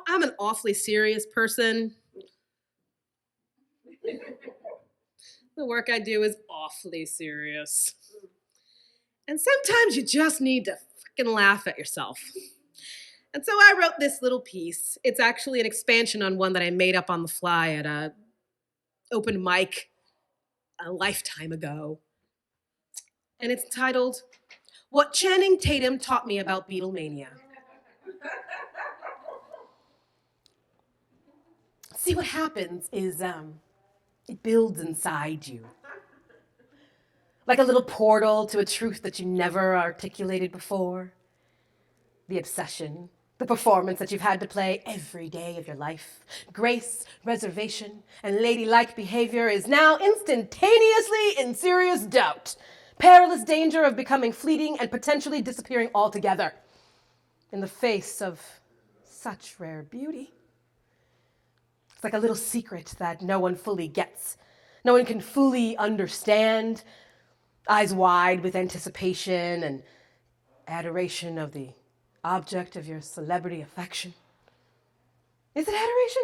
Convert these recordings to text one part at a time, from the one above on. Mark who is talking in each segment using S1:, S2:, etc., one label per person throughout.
S1: I'm an awfully serious person. The work I do is awfully serious. And sometimes you just need to freaking laugh at yourself. And so I wrote this little piece. It's actually an expansion on one that I made up on the fly at a open mic a lifetime ago. And it's titled, What Channing Tatum Taught Me About Beatlemania. See, what happens is it builds inside you. Like a little portal to a truth that you never articulated before. The obsession, the performance that you've had to play every day of your life. Grace, reservation, and ladylike behavior is now instantaneously in serious doubt. Perilous danger of becoming fleeting and potentially disappearing altogether. In the face of such rare beauty. It's like a little secret that no one fully gets. No one can fully understand. Eyes wide with anticipation and adoration of the object of your celebrity affection. Is it adoration?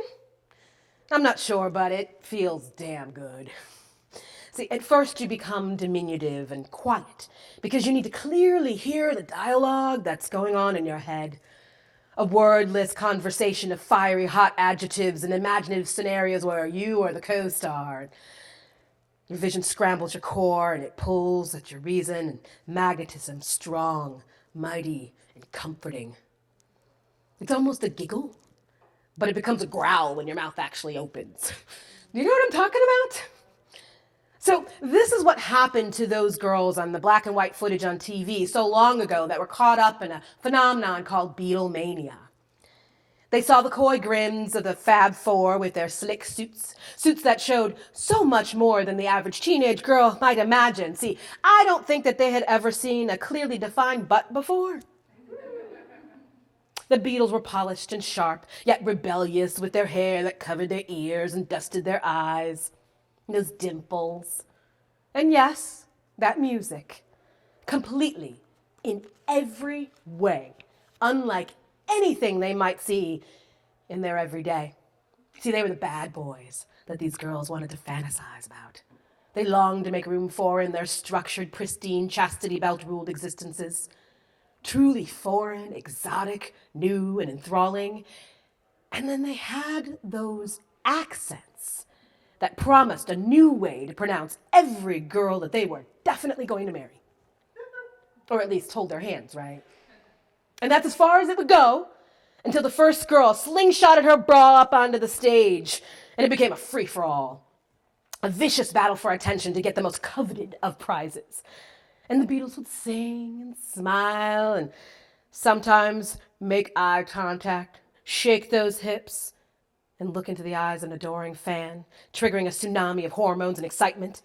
S1: I'm not sure, but it feels damn good. See, at first you become diminutive and quiet because you need to clearly hear the dialogue that's going on in your head. A wordless conversation of fiery, hot adjectives and imaginative scenarios where you are the co-star. Your vision scrambles your core and it pulls at your reason, and magnetism strong, mighty, and comforting. It's almost a giggle, but it becomes a growl when your mouth actually opens. You know what I'm talking about? So this is what happened to those girls on the black and white footage on TV so long ago that were caught up in a phenomenon called Beatlemania. They saw the coy grins of the Fab Four with their slick suits that showed so much more than the average teenage girl might imagine. See, I don't think that they had ever seen a clearly defined butt before. The Beatles were polished and sharp, yet rebellious with their hair that covered their ears and dusted their eyes. Those dimples. And yes, that music. Completely, in every way, unlike anything they might see in their everyday. See, they were the bad boys that these girls wanted to fantasize about. They longed to make room for in their structured, pristine, chastity belt-ruled existences. Truly foreign, exotic, new, and enthralling. And then they had those accents that promised a new way to pronounce every girl that they were definitely going to marry. Or at least hold their hands, right? And that's as far as it would go until the first girl slingshotted her bra up onto the stage, and it became a free-for-all. A vicious battle for attention to get the most coveted of prizes. And the Beatles would sing and smile and sometimes make eye contact, shake those hips, and look into the eyes of an adoring fan, triggering a tsunami of hormones and excitement.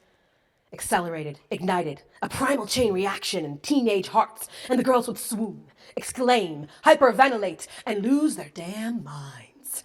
S1: Accelerated, ignited, a primal chain reaction in teenage hearts, and the girls would swoon, exclaim, hyperventilate, and lose their damn minds.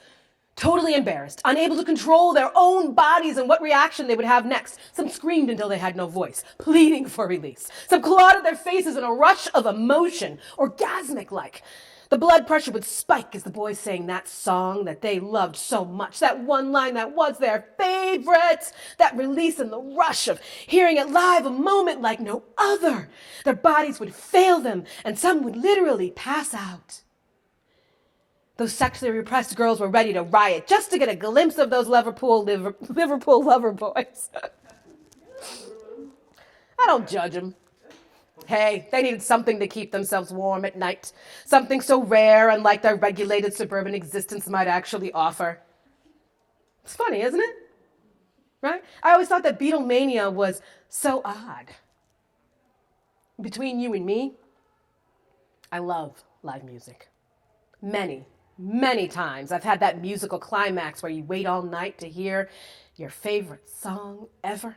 S1: Totally embarrassed, unable to control their own bodies and what reaction they would have next. Some screamed until they had no voice, pleading for release. Some clawed at their faces in a rush of emotion, orgasmic-like. The blood pressure would spike as the boys sang that song that they loved so much, that one line that was their favorite, that release and the rush of hearing it live, a moment like no other. Their bodies would fail them, and some would literally pass out. Those sexually repressed girls were ready to riot just to get a glimpse of those Liverpool lover boys. I don't judge them. Hey, they needed something to keep themselves warm at night. Something so rare, unlike their regulated suburban existence might actually offer. It's funny, isn't it? Right? I always thought that Beatlemania was so odd. Between you and me, I love live music. Many times I've had that musical climax where you wait all night to hear your favorite song ever,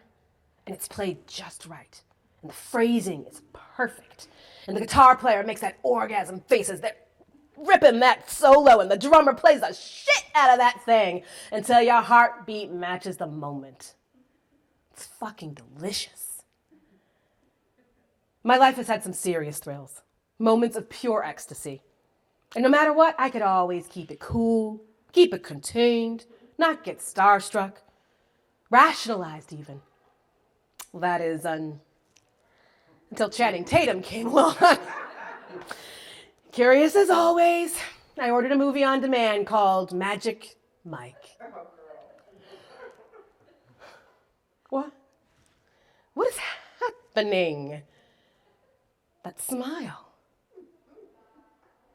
S1: and it's played just right. And the phrasing is perfect. And the guitar player makes that orgasm faces. They're ripping that solo, and the drummer plays the shit out of that thing until your heartbeat matches the moment. It's fucking delicious. My life has had some serious thrills, moments of pure ecstasy. And no matter what, I could always keep it cool, keep it contained, not get starstruck, rationalized even. Well, that is until Channing Tatum came along. Curious as always, I ordered a movie on demand called Magic Mike. What? What is happening? That smile.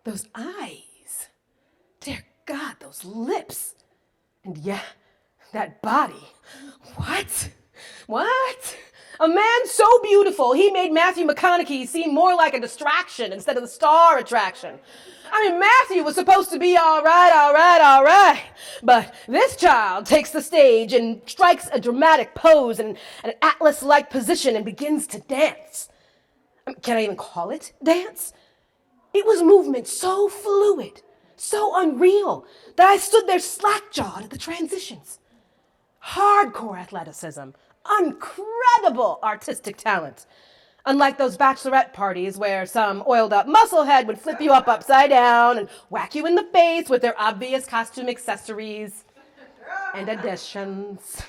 S1: Those eyes. Dear God, those lips. And yeah, that body. What? What? A man so beautiful, he made Matthew McConaughey seem more like a distraction instead of the star attraction. I mean, Matthew was supposed to be all right. But this child takes the stage and strikes a dramatic pose and an Atlas-like position and begins to dance. I mean, can I even call it dance? It was movement so fluid, so unreal, that I stood there slack-jawed at the transitions. Hardcore athleticism, incredible artistic talent. Unlike those bachelorette parties where some oiled-up musclehead would flip you up upside down and whack you in the face with their obvious costume accessories and additions.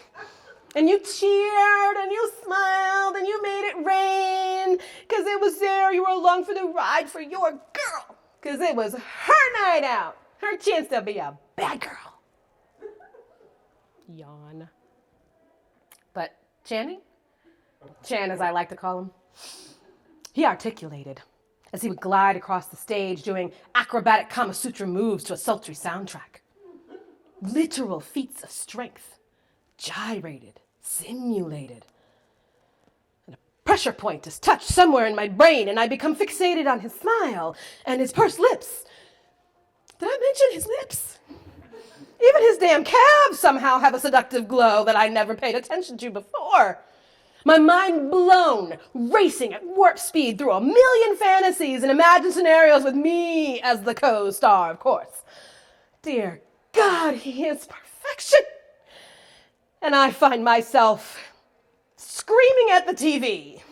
S1: And you cheered and you smiled and you made it rain because it was there. You were along for the ride for your girl because it was her night out, her chance to be a bad girl. Yawn. But Channing? Chan, as I like to call him. He articulated as he would glide across the stage doing acrobatic Kama Sutra moves to a sultry soundtrack. Literal feats of strength. Gyrated, simulated. And a pressure point is touched somewhere in my brain and I become fixated on his smile and his pursed lips. Did I mention his lips? Even his damn calves somehow have a seductive glow that I never paid attention to before. My mind blown, racing at warp speed through a million fantasies and imagined scenarios with me as the co-star, of course. Dear God, he is perfection. And I find myself screaming at the TV.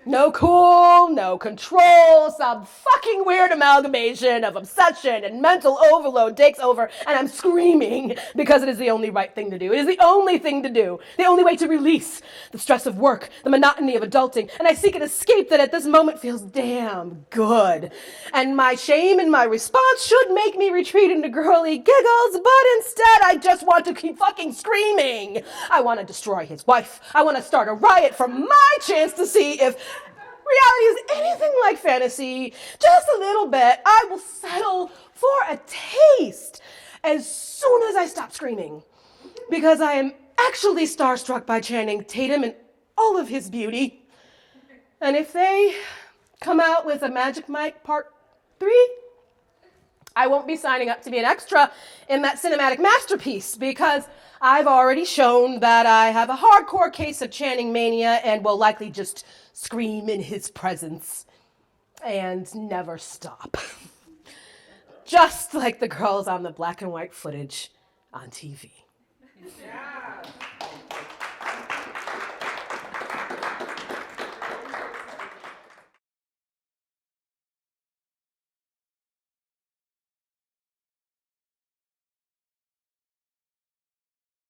S1: No cool, no control, some fucking weird amalgamation of obsession and mental overload takes over, and I'm screaming because it is the only right thing to do. It is the only thing to do, the only way to release the stress of work, the monotony of adulting, and I seek an escape that at this moment feels damn good. And my shame and my response should make me retreat into girly giggles, but instead I just want to keep fucking screaming. I want to destroy his wife. I want to start a riot for my chance to see if reality is anything like fantasy, just a little bit. I will settle for a taste as soon as I stop screaming. Because I am actually starstruck by Channing Tatum and all of his beauty. And if they come out with a Magic Mike Part 3, I won't be signing up to be an extra in that cinematic masterpiece because I've already shown that I have a hardcore case of Channing mania and will likely just scream in his presence and never stop. Just like the girls on the black and white footage on TV. Yeah.